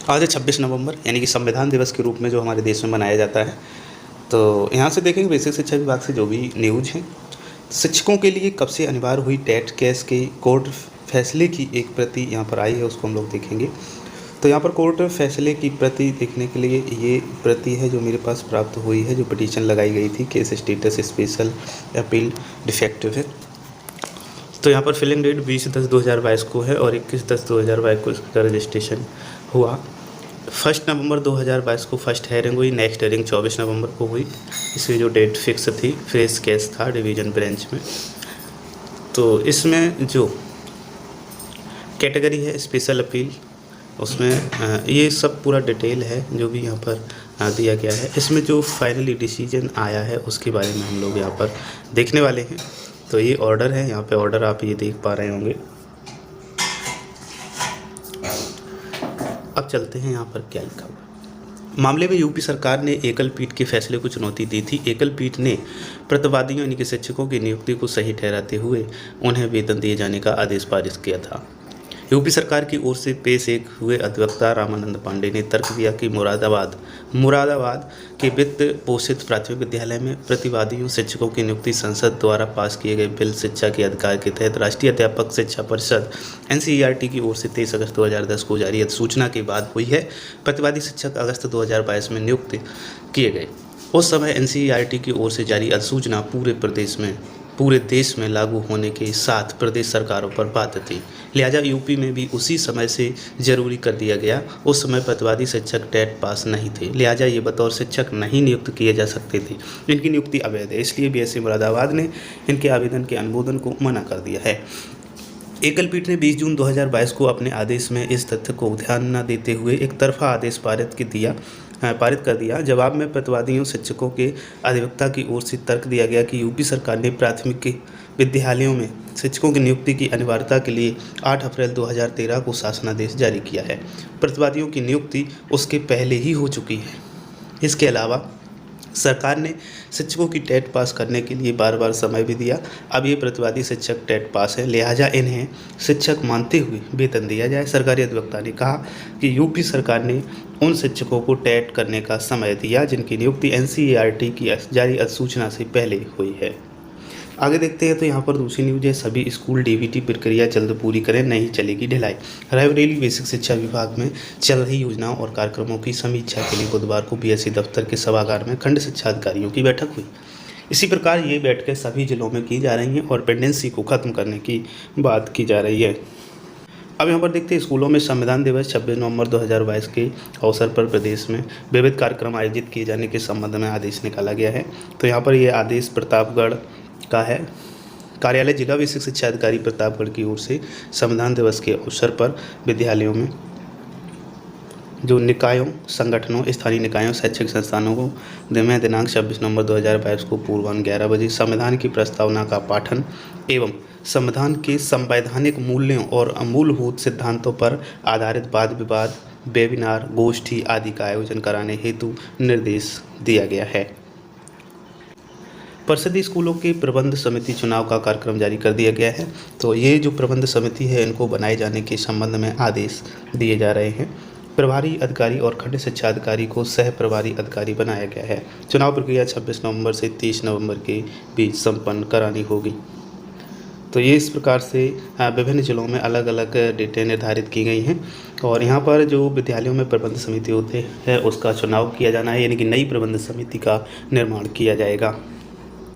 आज है 26 नवंबर यानी कि संविधान दिवस के रूप में जो हमारे देश में मनाया जाता है। तो यहाँ से देखेंगे बेसिक शिक्षा विभाग से जो भी न्यूज़ हैं। शिक्षकों के लिए कब से अनिवार्य हुई टेट केस के कोर्ट फैसले की एक प्रति यहाँ पर आई है, उसको हम लोग देखेंगे। तो यहाँ पर कोर्ट फैसले की प्रति देखने के लिए ये प्रति है जो मेरे पास प्राप्त हुई है, जो पिटीशन लगाई गई थी, case status special appeal defective है। तो यहाँ पर फिलिंग डेट 20/10/2022 को है और 21/10/2022 को इसका रजिस्ट्रेशन हुआ। 1 नवंबर 2022 को फर्स्ट हेयरिंग हुई, नेक्स्ट हेयरिंग 24 नवंबर को हुई। इसकी जो डेट फिक्स थी, फ्रेश केस था डिवीज़न बेंच में। तो इसमें जो कैटेगरी है स्पेशल अपील, उसमें ये सब पूरा डिटेल है जो भी यहाँ पर दिया गया है। इसमें जो फाइनली डिसीजन आया है उसके बारे में हम लोग यहाँ पर देखने वाले हैं। तो ये ऑर्डर है, यहाँ पे ऑर्डर आप ये देख पा रहे होंगे। अब चलते हैं यहाँ पर क्या लिखा हुआ। मामले में यूपी सरकार ने एकल पीठ के फैसले को चुनौती दी थी। एकल पीठ ने प्रतिवादियों यानी कि शिक्षकों की नियुक्ति को सही ठहराते हुए उन्हें वेतन दिए जाने का आदेश पारित किया था। यूपी सरकार की ओर से पेश एक हुए अधिवक्ता रामानंद पांडे ने तर्क दिया कि मुरादाबाद के वित्त पोषित प्राथमिक विद्यालय में प्रतिवादियों शिक्षकों की नियुक्ति संसद द्वारा पास किए गए बिल शिक्षा के अधिकार के तहत राष्ट्रीय अध्यापक शिक्षा परिषद NCERT की ओर से 23 अगस्त 2010 को जारी अधिसूचना के बाद हुई है। प्रतिवादी शिक्षक अगस्त 2022 में नियुक्त किए गए। उस समय NCERT की ओर से जारी अधिसूचना पूरे देश में लागू होने के साथ प्रदेश सरकारों पर बाध्य थी। लिहाजा यूपी में भी उसी समय से जरूरी कर दिया गया। उस समय प्रतिवादी शिक्षक टेट पास नहीं थे, लिहाजा ये बतौर शिक्षक नहीं नियुक्त किए जा सकते थे। इनकी नियुक्ति अवैध है, इसलिए BSc मुरादाबाद ने इनके आवेदन के अनुमोदन को मना कर दिया है। एकल पीठ ने 20 जून 2022 को अपने आदेश में इस तथ्य को ध्यान न देते हुए एक तरफा आदेश पारित कर दिया। जवाब में प्रतिवादियों शिक्षकों के अधिवक्ता की ओर से तर्क दिया गया कि यूपी सरकार ने प्राथमिक विद्यालयों में शिक्षकों की नियुक्ति की अनिवार्यता के लिए 8 अप्रैल 2013 को शासनादेश जारी किया है। प्रतिवादियों की नियुक्ति उसके पहले ही हो चुकी है। इसके अलावा सरकार ने शिक्षकों की टेट पास करने के लिए बार बार समय भी दिया। अब ये प्रतिवादी शिक्षक टेट पास है, लिहाजा इन्हें शिक्षक मानते हुए वेतन दिया जाए। सरकारी अधिवक्ता ने कहा कि यूपी सरकार ने उन शिक्षकों को टेट करने का समय दिया जिनकी नियुक्ति NCERT की जारी अधिसूचना से पहले हुई है। आगे देखते हैं तो यहाँ पर दूसरी न्यूज़ है, सभी स्कूल DBT प्रक्रिया जल्द पूरी करें, नहीं चलेगी ढिलाई। रायबरेली बेसिक शिक्षा विभाग में चल रही योजनाओं और कार्यक्रमों की समीक्षा के लिए बुधवार को BSc दफ्तर के सभागार में खंड शिक्षा अधिकारियों की बैठक हुई। इसी प्रकार ये बैठकें सभी जिलों में की जा रही हैं और पेंडेंसी को खत्म करने की बात की जा रही है। अब यहाँ पर देखते हैं स्कूलों में संविधान दिवस 26 नवंबर 2022 के अवसर पर प्रदेश में विविध कार्यक्रम आयोजित किए जाने के संबंध में आदेश निकाला गया है। तो यहाँ पर ये आदेश प्रतापगढ़ का है। कार्यालय जिला बेसिक शिक्षा अधिकारी प्रतापगढ़ की ओर से संविधान दिवस के अवसर पर विद्यालयों में जो निकायों, संगठनों, स्थानीय निकायों, शैक्षिक संस्थानों को दिनांक 26 नवंबर 2022 को पूर्वाह्न 11 बजे संविधान की प्रस्तावना का पाठन एवं संविधान के संवैधानिक मूल्यों और मूलभूत सिद्धांतों पर आधारित वाद विवाद, वेबिनार, गोष्ठी आदि का आयोजन कराने हेतु निर्देश दिया गया है। परिषदीय स्कूलों के प्रबंध समिति चुनाव का कार्यक्रम जारी कर दिया गया है। तो ये जो प्रबंध समिति है इनको बनाए जाने के संबंध में आदेश दिए जा रहे हैं। प्रभारी अधिकारी और खंड शिक्षा अधिकारी को सह प्रभारी अधिकारी बनाया गया है। चुनाव प्रक्रिया 26 नवंबर से 30 नवंबर के बीच संपन्न करानी होगी। तो ये इस प्रकार से विभिन्न जिलों में अलग अलग डेटें निर्धारित की गई हैं और यहाँ पर जो विद्यालयों में प्रबंध समिति होते हैं उसका चुनाव किया जाना है, यानी कि नई प्रबंध समिति का निर्माण किया जाएगा।